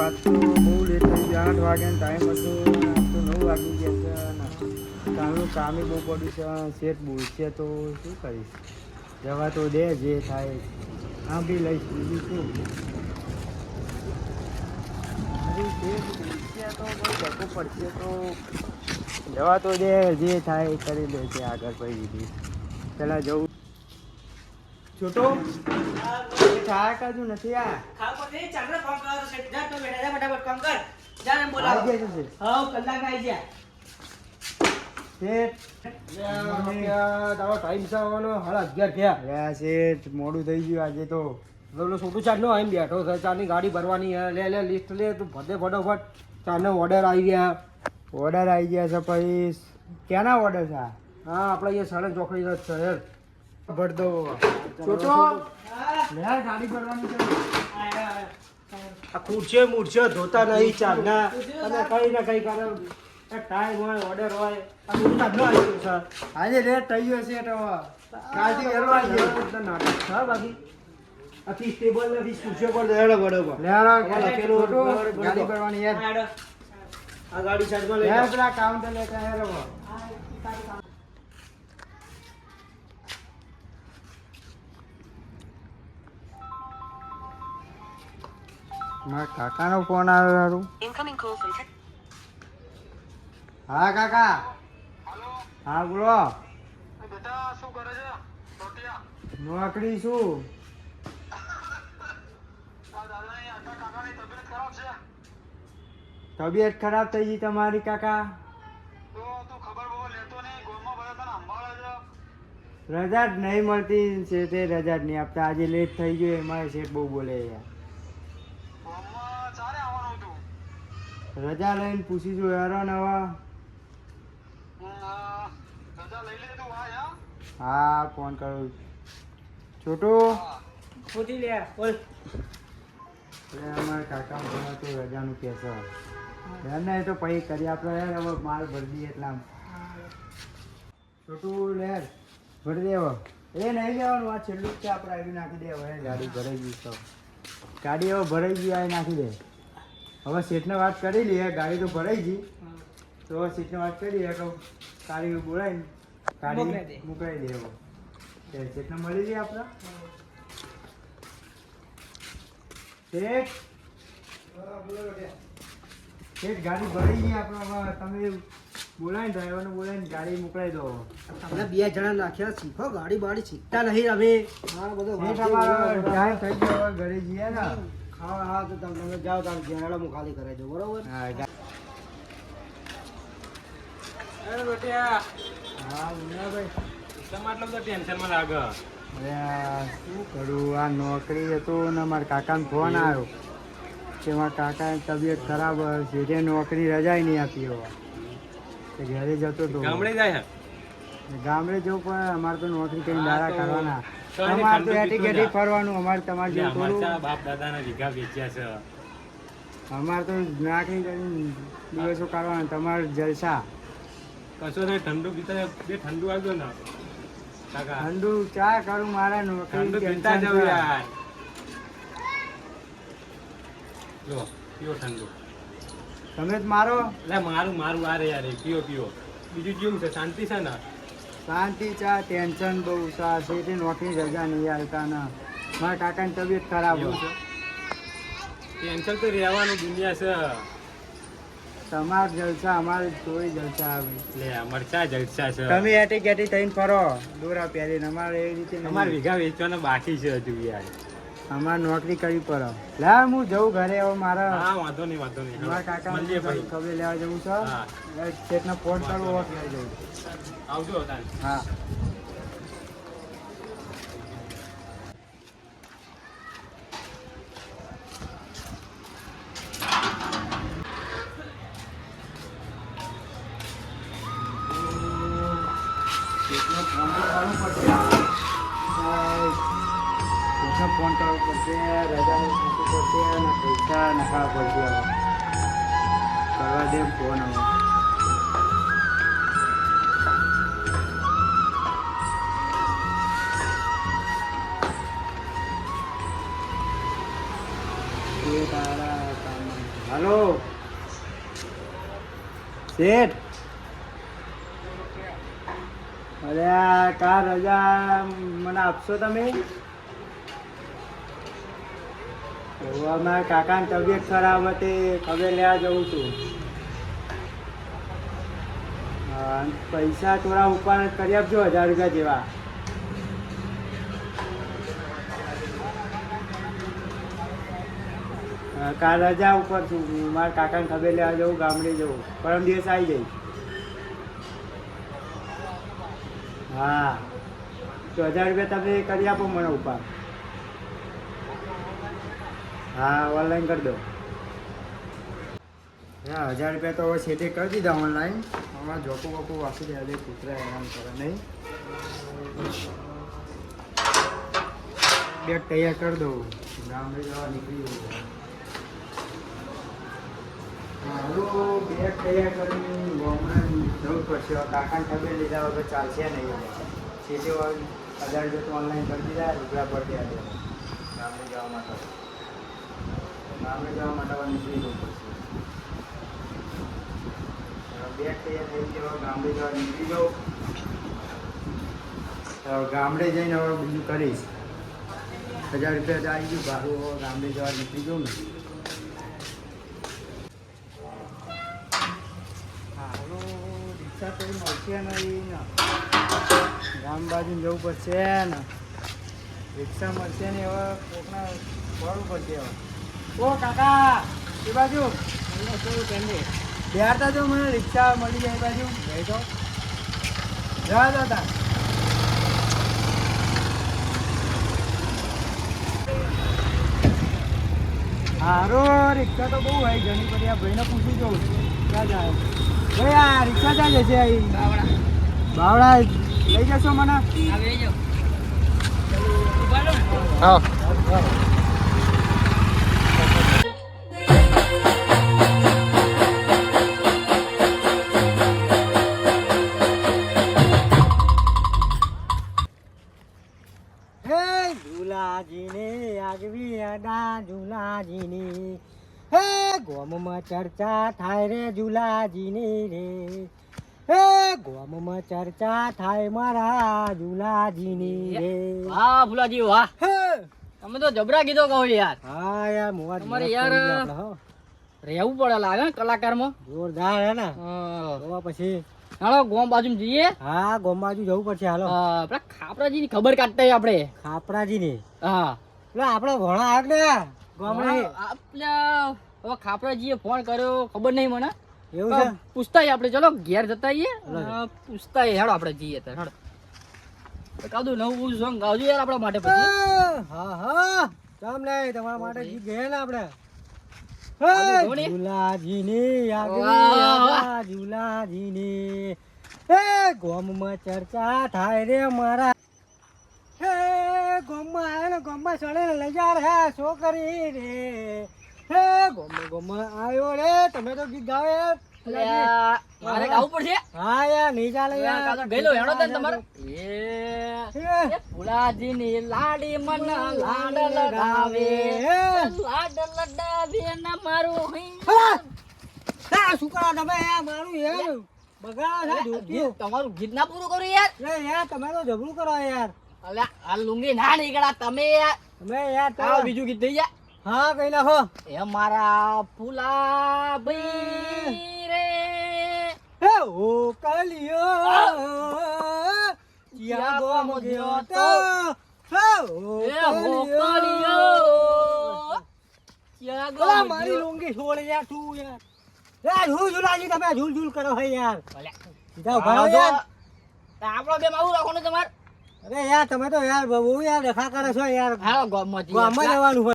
આજ તો બહુ લેટ થઈ ગયો. 8 વાગ્યાનો ટાઈમ હતો, આજ તો 9 વાગી ગયા છે. કાલનું કામે બહુ પડ્યું છે. શેઠ બોલશે તો શું કરીશ? જવા તો દે, જે થાય આમ બી લઈશ, બીજું શું. શેઠ બોલશે તો બહુ ધક્કો પડશે તો જવા તો દે, જે થાય એ કરી લે છે આગળ. પછી દીધી પેલા જવું છોટો થાય કાજુ નથી આ ખાવા દે ચાલને કામ કરો છે. જા તો બેટા જા ફટાફટ કામ કર. જા ને બોલાવ. આવી ગયા છે હા કલાક આવી ગયા. શેઠ. તારો ટાઈમ છે આવવાનો 11:30 થયા. યા શેઠ મોડું થઈ ગયું આજે તો. પેલો છોટું ચારનો આવીને બેઠો છે. ચારની ગાડી ભરવાની છે. લે લિસ્ટ લે તું ભદે ફટોફટ. ચારનો ઓર્ડર આવી ગયા. ઓર્ડર આવી ગયા છે. પછી ક્યાંના ઓર્ડર છે? હા આપણે અહીંયા સાડા ચોકડી જ છે યાર. ભર દો છોટો. હા લે ગાડી ભરવાની છે. આયા આ ખુરશીઓ મૂરશીઓ ધોતા નહીં ચારના. અને કઈ ને કઈ કરે ટાઈમ હોય ઓર્ડર હોય. આ બધું ચારનો આવી ગયું છે. આજે લેટ થઈ ગયો શેઠ. હવે કાલથી વહેલો આવી ગયો. નાટક હા બાકી આખી સ્ટેબલ નથી ખુરશીઓ પર દેડો બરોબર. લે હાલો, લખેલું છોટુ, બરાબર, ગાડી બરાબર. ભરવાની યાર. આડો. આ ગાડી સાઈડમાં લઈ લે જાઓ. પેલા કાઉન્ટર લેતા યાર હવે. મારા કાકાનો ફોન આવ્યો હારું. Incoming call from હા કાકા. હા બોલો. નોકરી શું? તબિયત ખરાબ થઈ ગઈ તમારી કાકા? રજા જ નહીં મળતી છે, તે રજા જ નહીં આપતા. આજે લેટ થઈ ગયો એમાં શેઠ બહુ બોલે યાર. રજા લઈને પૂછી જો યાર ને હવે. હા ફોન કરું. છોટું પૂછી લે બોલ. એટલે અમારા કાકા મને તો રજાનું કહેશે યાર ને. એ તો પછી કરી આપણે યાર. હવે માલ ભરી દઈએ એટલા. છોટું લે ભરી દે હવે. એ નહીં લેવાનું, આ છેલ્લું જ છે આપણે. આવી નાખી દે હવે. ગાડી ભરાઈ ગઈ તો ગાડી હવે ભરાઈ ગઈ, આવી નાખી દે. હવે શેઠને વાત કરી લઈએ. ગાડી તો ભરાઈ ગઈ તો હવે શેઠને વાત કરી લઈએ તો ગાડી બોલાવીને ગાડી મોકલાવી દે. હવે શેઠને મળી લઈએ આપણે. શેઠ શેઠ ગાડી ભરાઈ ગઈ આપણે. હવે તમે બોલાવીને ડ્રાઈવરને બોલાવીને ગાડી મોકલાવી દો. તમને 2 જણા નાખ્યા શીખો ગાડી બાડી શીખતા નહીં અમે. મારો બધો શેઠ અમારો ટાઈમ થઈ ગયો, હવે ઘરે જઈએ ને. હા હા તો તમે જાઓ તાર જેનાડા હું ખાલી કરાવી દઉં બરોબર. હા અરે બેટા હા ભાઈ. તમારે એટલો બધો ટેન્શનમાં લાગે. અરે આ શું કરું? આ નોકરી હતું ને મારા કાકાનો ફોન આવ્યો કે મારા કાકાની તબિયત ખરાબ છે, જે નોકરી રજાય નહીં આપી. હવે તે ઘરે જતો હતો. ગામડે જાય ગામડે જવું પણ અમારે તો નોકરી કરીને હા, દાડા તો કરવાના. તો એને અમારે તો ઠંડુ એટી પીતું કેટી જા. ફરવાનું. અમારે તમારે જેવું અમારા થોડું. બાપ દાદાના વીઘા વેચ્યા છે. અમારે તો નોકરી કરીને દિવસો કાઢવાના. તમારે જલસા. કશો નહીં ઠંડુ પીતા બે ઠંડુ આવજો ને કાકા. ઠંડુ ચા કરું મારા નોકરી ઠંડુ પીતા ટેન્શન જવું છે. યાર. લો પીઓ ઠંડુ. તમે જ મારો. એટલે મારું મારું આ રે યાર એ પીઓ પીઓ. બીજું કેવું છે? શાંતિ છે ને? શાંતિ ચા. ટેન્શન બહુ સા છે. તે નોકરી રજા નહીં આવતા ને. મારા કાકાની તબિયત ખરાબ એવું હોય. છે ટેન્શન તો રહેવાનું દુનિયા છે. તમાર જલસા, અમારે થોડી જલસા આવે. લે મરચા જલસા છે. તમે એટી કેટી થઈને ફરો દોરા પહેરીને. અમારે એવી રીતે નહીં. અમારા વીઘા વેચવાના બાકી છે હજુ યાર. અમારે નોકરી કરવી પડે. લા હું જઉં ઘરે. હવે મારા હા વાંધો નહીં વાંધો નહીં. મારા કાકા મળીએ ભાઈ. ખબર લેવા જવું છે. હા. ચેતને ફોન કરવો હોત લઈ જવું. આવજો તાન. હા ફોન કરવો પડશે. રજા પૂછવું પડશે અને પૈસા નખાવા પડશે. હવે કરવા દે ફોન. હવે એ તારા કામ હલો શેઠ, અરે આ કા રજા મને આપશો તમે? મારા કાકાની તબિયત ખરાબ હતી, ખબર લેવા જઉં છું. પૈસા થોડા ઉપર કરી આપજો, 1000 રૂપિયા જેવા. કાલ રજા ઉપર છું, મારા કાકાને ખબર લેવા જવું, ગામડે જવું, પરમ દિવસ આવી જઈશ. હા તો 1000 રૂપિયા તમે કરી આપો મને ઉપર. હા ઓનલાઈન કરી દો. હા 1000 રૂપિયા તો હવે છેટે કરી દીધા ઓનલાઈન. હમણાં જોકો વોકો વાપરી દે, કૂતરા હેરાન કરે નહીં. બેગ તૈયાર કરી દઉં, ગામડે જવા નીકળી જવું. મારું બેગ તૈયાર કરીને હમણાં જવું પડશે. કાકાને ખબર લીધા વગર ચાલશે નહીં. છેટે 1000 રૂપિયા તો ઓનલાઈન કરી દીધા, રૂપિયા પર દે ગામડે જવા માટે. ગામડે જવા માટે નીકળી જવું પડશે. બેગ તૈયાર થઈ ગયો, ગામડે જવા નીકળી જાઉં. ગામડે જઈને હવે બીજું કરીશ. 1000 રૂપિયા તો આવી ગયું ભાડું, ગામડે જવા નીકળી જાઉં ને. હાલો રિક્ષા તો મળશે નહીં ને, ગામ બાજુ જવું પડશે ને. રિક્ષા મળશે ને, હવે કોકના ફરવું પડશે. હવે ઓ કાકા એ બાજુ બિહારતા જો, મને રિક્ષા મળી જાય એ બાજુ જઈ તો જવા દાદા. હારો રિક્ષા તો બહુ હોય ઘણી બધી. આ ભાઈને પૂછી જોઉં ક્યાં જાય ભાઈ. આ રિક્ષા ક્યાં જશે? બાવડા લઈ જશો મને? હા ઝુલાજીને આગવી અડા ઝુલાજીની. હે ગોમમાં ચર્ચા થાય રે ઝુલાજીની રે. હે ગોમમાં ચર્ચા થાય મારા ઝુલાજીની રે. વાહ ફુલાજી વાહ, હે તમે તો જબરા ગીતો કહો યાર. હા યાર મોવા તમારે યાર રહેવું પડે લાગે ને કલાકારમાં. જોરદાર હે ને. હા પછી હાલો ગોમ બાજુ જઈએ. હા ગોમ બાજુ જવું પડશે. હાલો પેલા ખાપરાજી ની ખબર કાઢતા આપણે. ખાપરાજી ની? હા એટલે આપણે ભણા આવ્યો ને ગામડે. હવે ખાપરાજીએ ફોન કર્યો, ખબર નહીં મને. એવું છે? પૂછતા આપણે, ચલો ઘેર જતા આવીએ. પૂછતા હેડો આપણે જઈએ તો હેડો. કાદુ નવું સોંગ ગાવજો યાર આપણા માટે પછી. હા હા કેમ નહીં, તમારા માટે ગીત ગયા ને આપણે. ઝુલાજીની આગવી ઝુલાજીની. હે ગોમમાં ચર્ચા થાય રે મારા. હે ગોમમાં આવ્યો ને, ગોમમાં ચડે ને લઈ જા રે છોકરી રે. હે ગોમમાં આવ્યો રે. તમે તો ગીત ગાઓ યાર. મારે ગાવું પડશે. હા યાર નહીં ચાલે યાર. ગયેલો હેડો તને તમારે. એ ફુલાજી ની લાડી મન લાડ લડાવે, લાડ લડાવે ને મારું શું કરો તમે યાર? મારું યાર બગાડો છે. તમારું ગીત ના પૂરું કર્યું યાર. યાર તમે તો જબરું કરો યાર. અલ્યા આ લુંગી ના નીકળ્યા તમે યાર. તમે યાર આવો બીજું ગીત થઈ જાય. હા કઈ નાખો. એ મારા ફુલા ભાઈ રે. હે ઓ કલિયો યા ગોમ ગયો તો. હે ઓ કલિયો મારી લુંગી છોડ યાર તું યાર. યાર ઝૂલ ઝૂલાજી તમે ઝૂલ ઝૂલ કરો હે યાર. સીધા ઉભા રહો યાર. આપણો બે માવું રાખવાનું તમારે. અરે યાર તમે તો યાર બહુ યાર ડખા કરો છો યાર. હા ગામમાં ગામમાં જવાનું હોય.